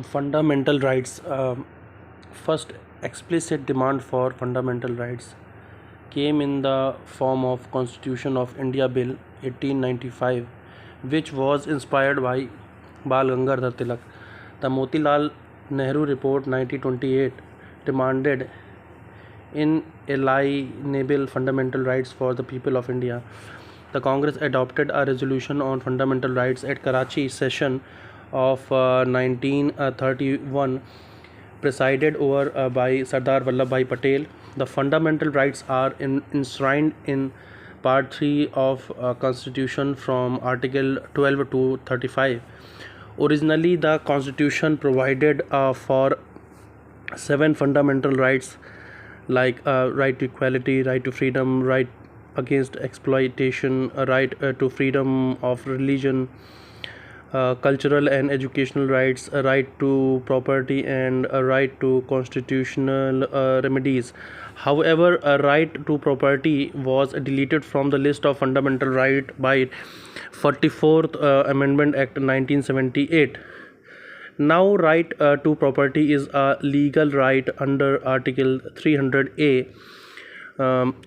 Fundamental rights. First explicit demand for fundamental rights came in the form of Constitution of India Bill 1895, which was inspired by Bal Gangadhar Tilak. The Motilal Nehru Report 1928 demanded inalienable fundamental rights for the people of India. The Congress adopted a resolution on fundamental rights at Karachi session of 1931, presided over by Sardar Vallabhbhai Patel. The fundamental rights are enshrined in Part 3 of Constitution from Article 12 to 35. Originally, the Constitution provided for 7 fundamental rights like right to equality, right to freedom, right against exploitation, a right to freedom of religion, cultural and educational rights, a right to property, and a right to constitutional remedies. However, a right to property was deleted from the list of fundamental rights by 44th Amendment Act 1978. Now, right to property is a legal right under Article 300A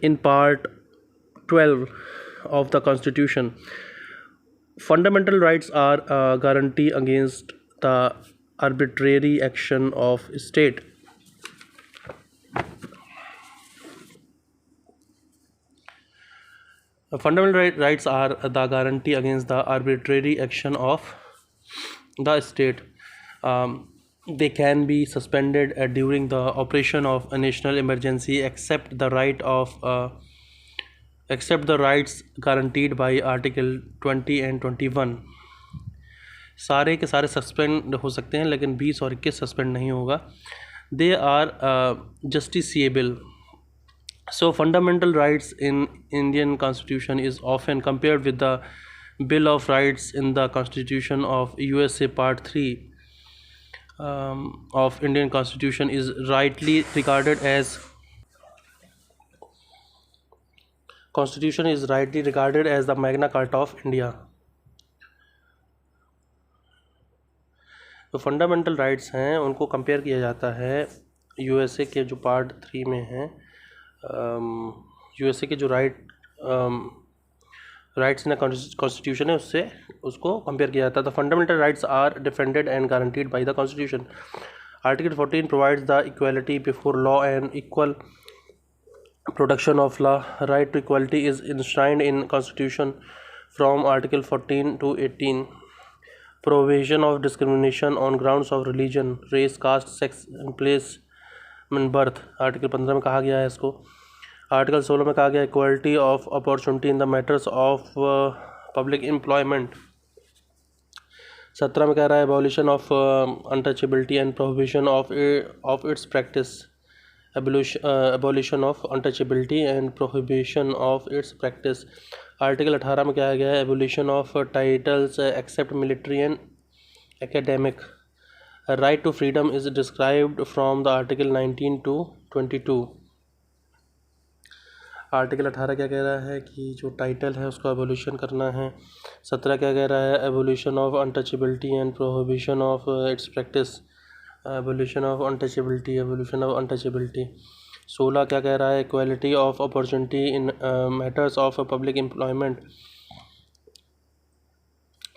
in Part 12 of the Constitution. Fundamental rights are a guarantee against the arbitrary action of state. Fundamental rights are the guarantee against the arbitrary action of the state. They can be suspended during the operation of a national emergency, except the rights guaranteed by Article 20 and 21. सारे के सारे suspend हो सकते हैं, लेकिन 20 और 21 suspend नहीं होगा. They are justiciable. So fundamental rights in Indian Constitution is often compared with the Bill of Rights in the Constitution of USA Part 3 of Indian Constitution is rightly regarded as the Magna Carta of India. तो fundamental rights हैं उनको compare किया जाता है USA के जो part 3 में हैं. यूएसए के जो राइट्स इन कॉन्स्टिट्यूशन है उससे उसको कंपेयर किया जाता है. The fundamental rights are defended and guaranteed by the constitution. Article 14 provides the equality before law and equal protection of law. Right to equality is enshrined in constitution from article 14 to 18. Prohibition of discrimination on grounds of religion, race, caste, sex and place in birth. Article 15 में कहा गया है इसको. Article 16 में कहा गया equality of opportunity in the matters of public employment. 17 में कह रहा है abolition of untouchability and prohibition of its practice. Abolition of untouchability and prohibition of its practice. Article 18 में कहा गया है abolition of titles except military and academic. Right to freedom is described from the article 19 to 22. Article 18 क्या कह रहा है कि जो टाइटल है उसको एबोलिशन करना है. 17 क्या कह रहा है abolition of untouchability and prohibition of its practice. Abolition of untouchability. 16 क्या कह रहा है equality of opportunity in matters of public employment.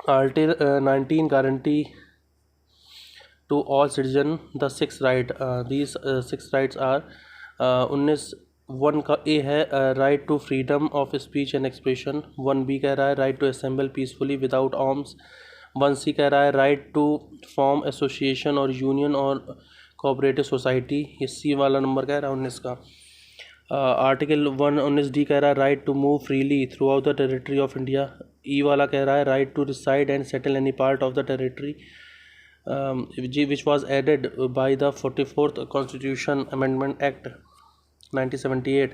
Article 19 guarantee to all citizen the 6 right. These 6 rights are 1 का ए है right to freedom of speech and expression. 1B कह रहा है right to assemble peacefully without arms. 1C कह रहा है right to form association और union और कोऑपरेटिव सोसाइटी. ये सी वाला नंबर कह रहा है 19 का. आर्टिकल 19D कह रहा है right to move freely throughout the territory of India. E वाला कह रहा है right to reside and settle any part of the territory which was added by the 44th constitution amendment act 1978.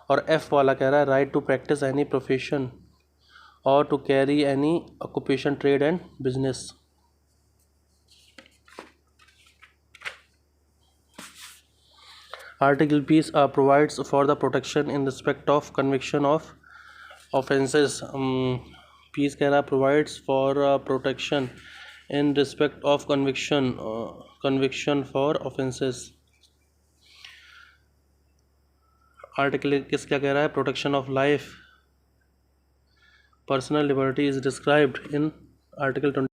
और F वाला कह रहा है right to practise any profession और to carry any occupation trade and business. Article P provides for the protection in respect of conviction of offences. Peace कह रहा provides for protection in respect of conviction for offenses. Article किस क्या कह रहा है? Protection of life, personal liberty is described in article